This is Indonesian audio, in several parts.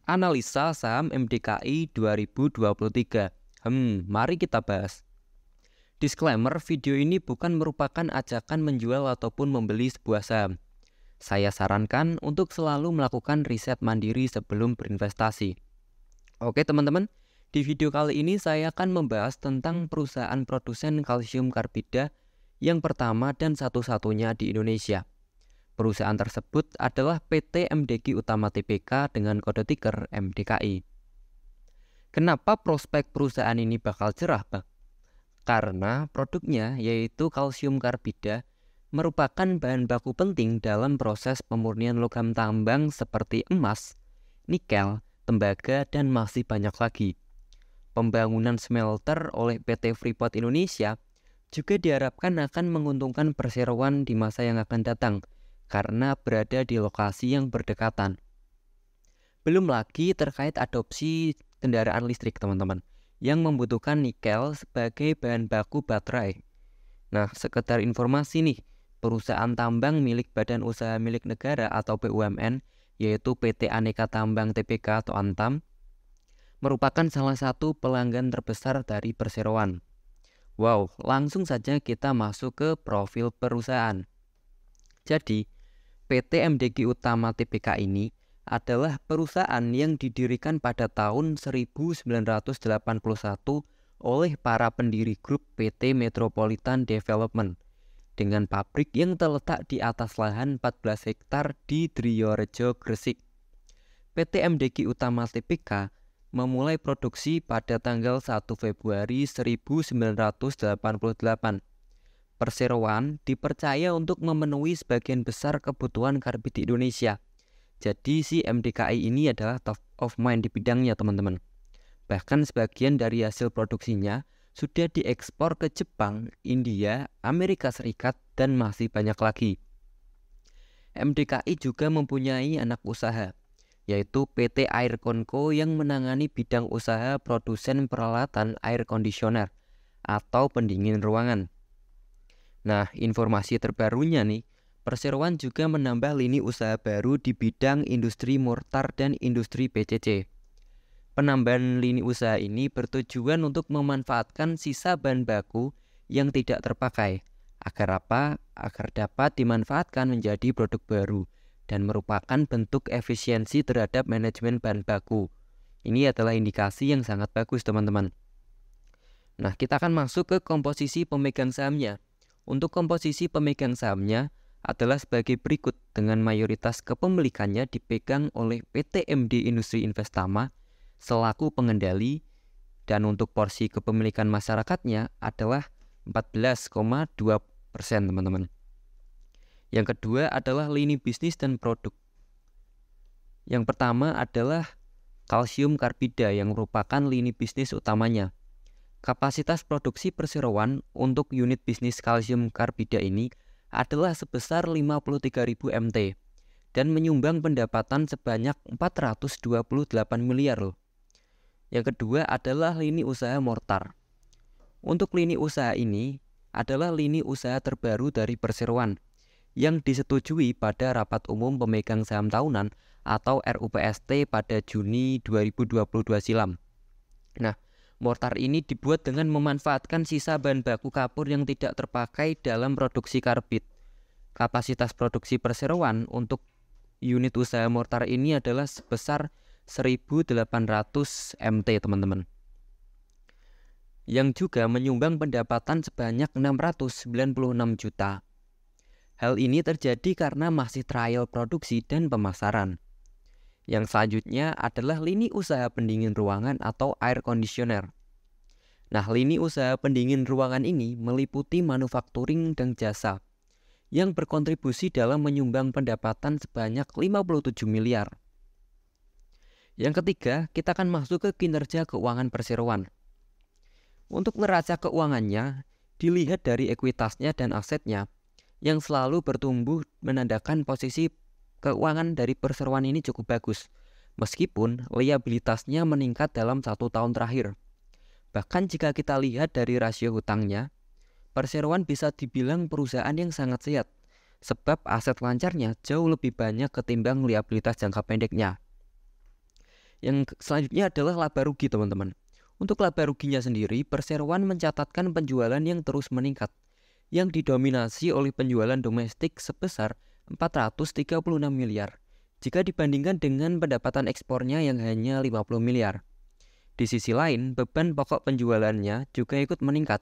Analisa saham MDKI 2023. Mari kita bahas. Disclaimer, video ini bukan merupakan ajakan menjual ataupun membeli sebuah saham. Saya sarankan untuk selalu melakukan riset mandiri sebelum berinvestasi. Oke teman-teman, di video kali ini saya akan membahas tentang perusahaan produsen kalsium karbida yang pertama dan satu-satunya di Indonesia. Perusahaan tersebut adalah PT MDKI Utama Tbk dengan kode tiker MDKI. Kenapa prospek perusahaan ini bakal cerah, Bang? Karena produknya yaitu kalsium karbida merupakan bahan baku penting dalam proses pemurnian logam tambang seperti emas, nikel, tembaga, dan masih banyak lagi. Pembangunan smelter oleh PT Freeport Indonesia juga diharapkan akan menguntungkan perseroan di masa yang akan datang karena berada di lokasi yang berdekatan. Belum lagi terkait adopsi kendaraan listrik, teman-teman, yang membutuhkan nikel sebagai bahan baku baterai. Nah, sekedar informasi nih, perusahaan tambang milik Badan Usaha Milik Negara atau BUMN, yaitu PT Aneka Tambang Tbk atau Antam, merupakan salah satu pelanggan terbesar dari perseroan. Wow, langsung saja kita masuk ke profil perusahaan. Jadi, PT MDKI Utama Tbk ini adalah perusahaan yang didirikan pada tahun 1981 oleh para pendiri grup PT Metropolitan Development dengan pabrik yang terletak di atas lahan 14 hektar di Driorejo, Gresik. PT MDKI Utama Tbk memulai produksi pada tanggal 1 Februari 1988. Perseroan dipercaya untuk memenuhi sebagian besar kebutuhan karbit di Indonesia. Jadi si MDKI ini adalah top of mind di bidangnya, teman-teman. Bahkan sebagian dari hasil produksinya sudah diekspor ke Jepang, India, Amerika Serikat, dan masih banyak lagi. MDKI juga mempunyai anak usaha, yaitu PT Airconco yang menangani bidang usaha produsen peralatan air conditioner atau pendingin ruangan. Nah, informasi terbarunya nih, perseroan juga menambah lini usaha baru di bidang industri mortar dan industri PCC. Penambahan lini usaha ini bertujuan untuk memanfaatkan sisa bahan baku yang tidak terpakai. Agar apa? Agar dapat dimanfaatkan menjadi produk baru dan merupakan bentuk efisiensi terhadap manajemen bahan baku. Ini adalah indikasi yang sangat bagus, teman-teman. Nah, kita akan masuk ke komposisi pemegang sahamnya. Untuk komposisi pemegang sahamnya adalah sebagai berikut dengan mayoritas kepemilikannya dipegang oleh PT MD Industri Investama selaku pengendali dan untuk porsi kepemilikan masyarakatnya adalah 14,2%, teman-teman. Yang kedua adalah lini bisnis dan produk. Yang pertama adalah kalsium karbida yang merupakan lini bisnis utamanya. Kapasitas produksi perseroan untuk unit bisnis kalsium karbida ini adalah sebesar 53.000 MT dan menyumbang pendapatan sebanyak 428 miliar loh. Yang kedua adalah lini usaha mortar. Untuk lini usaha ini adalah lini usaha terbaru dari perseroan yang disetujui pada Rapat Umum Pemegang Saham Tahunan atau RUPST pada Juni 2022 silam. Nah, mortar ini dibuat dengan memanfaatkan sisa bahan baku kapur yang tidak terpakai dalam produksi karbit. Kapasitas produksi perseroan untuk unit usaha mortar ini adalah sebesar 1.800 MT, teman-teman. Yang juga menyumbang pendapatan sebanyak 696 juta. Hal ini terjadi karena masih trial produksi dan pemasaran. Yang selanjutnya adalah lini usaha pendingin ruangan atau air conditioner. Nah, lini usaha pendingin ruangan ini meliputi manufakturing dan jasa yang berkontribusi dalam menyumbang pendapatan sebanyak 57 miliar. Yang ketiga, kita akan masuk ke kinerja keuangan perseroan. Untuk neraca keuangannya, dilihat dari ekuitasnya dan asetnya yang selalu bertumbuh menandakan posisi keuangan dari perseroan ini cukup bagus, meskipun liabilitasnya meningkat dalam 1 tahun terakhir. Bahkan jika kita lihat dari rasio hutangnya, perseroan bisa dibilang perusahaan yang sangat sehat, sebab aset lancarnya jauh lebih banyak ketimbang liabilitas jangka pendeknya. Yang selanjutnya adalah laba rugi, teman-teman. Untuk laba ruginya sendiri, perseroan mencatatkan penjualan yang terus meningkat, yang didominasi oleh penjualan domestik sebesar 436 miliar, jika dibandingkan dengan pendapatan ekspornya yang hanya 50 miliar. Di sisi lain, beban pokok penjualannya juga ikut meningkat.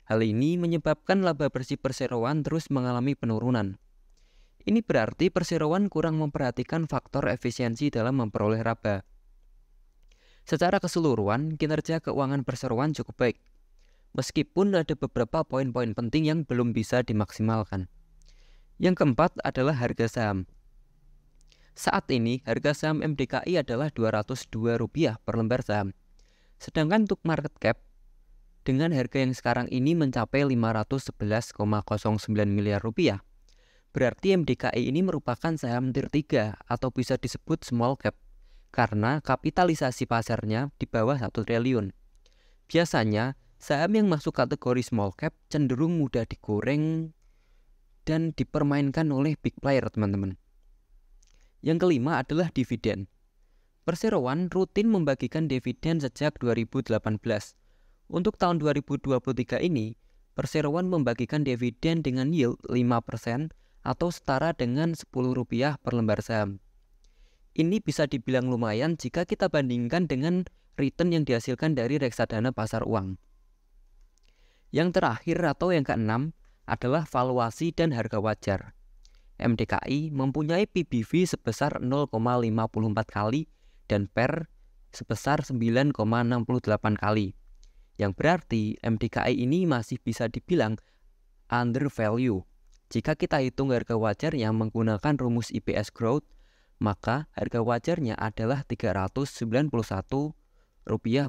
Hal ini menyebabkan laba bersih perseroan terus mengalami penurunan. Ini berarti perseroan kurang memperhatikan faktor efisiensi dalam memperoleh laba. Secara keseluruhan, kinerja keuangan perseroan cukup baik, meskipun ada beberapa poin-poin penting yang belum bisa dimaksimalkan. Yang keempat adalah harga saham. Saat ini, harga saham MDKI adalah Rp202 per lembar saham. Sedangkan untuk market cap, dengan harga yang sekarang ini mencapai Rp511,09 miliar, berarti MDKI ini merupakan saham tier 3 atau bisa disebut small cap, karena kapitalisasi pasarnya di bawah 1 triliun. Biasanya, saham yang masuk kategori small cap cenderung mudah digoreng dan dipermainkan oleh big player, teman-teman. Yang kelima adalah dividen. Perseroan rutin membagikan dividen sejak 2018. Untuk tahun 2023 ini, Perseroan membagikan dividen dengan yield 5% atau setara dengan Rp10 per lembar saham. Ini bisa dibilang lumayan jika kita bandingkan dengan return yang dihasilkan dari reksadana pasar uang. Yang terakhir atau yang keenam adalah valuasi dan harga wajar. MDKI mempunyai PBV sebesar 0,54 kali dan PER sebesar 9,68 kali. Yang berarti MDKI ini masih bisa dibilang undervalue. Jika kita hitung harga wajarnya menggunakan rumus EPS growth, maka harga wajarnya adalah Rp391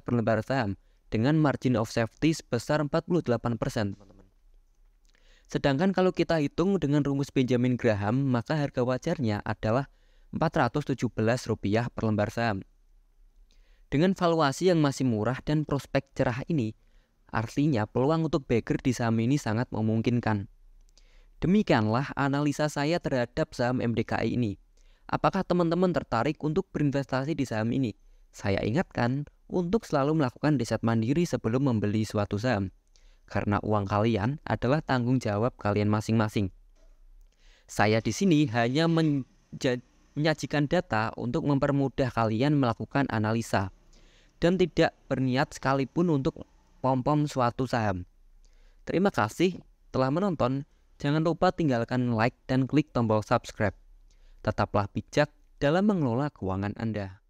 per lembar saham dengan margin of safety sebesar 48%, teman-teman. Sedangkan kalau kita hitung dengan rumus Benjamin Graham, maka harga wajarnya adalah Rp417 per lembar saham. Dengan valuasi yang masih murah dan prospek cerah ini, artinya peluang untuk bagger di saham ini sangat memungkinkan. Demikianlah analisa saya terhadap saham MDKI ini. Apakah teman-teman tertarik untuk berinvestasi di saham ini? Saya ingatkan untuk selalu melakukan riset mandiri sebelum membeli suatu saham, karena uang kalian adalah tanggung jawab kalian masing-masing. Saya di sini hanya menyajikan data untuk mempermudah kalian melakukan analisa dan tidak berniat sekalipun untuk pom-pom suatu saham. Terima kasih telah menonton. Jangan lupa tinggalkan like dan klik tombol subscribe. Tetaplah bijak dalam mengelola keuangan Anda.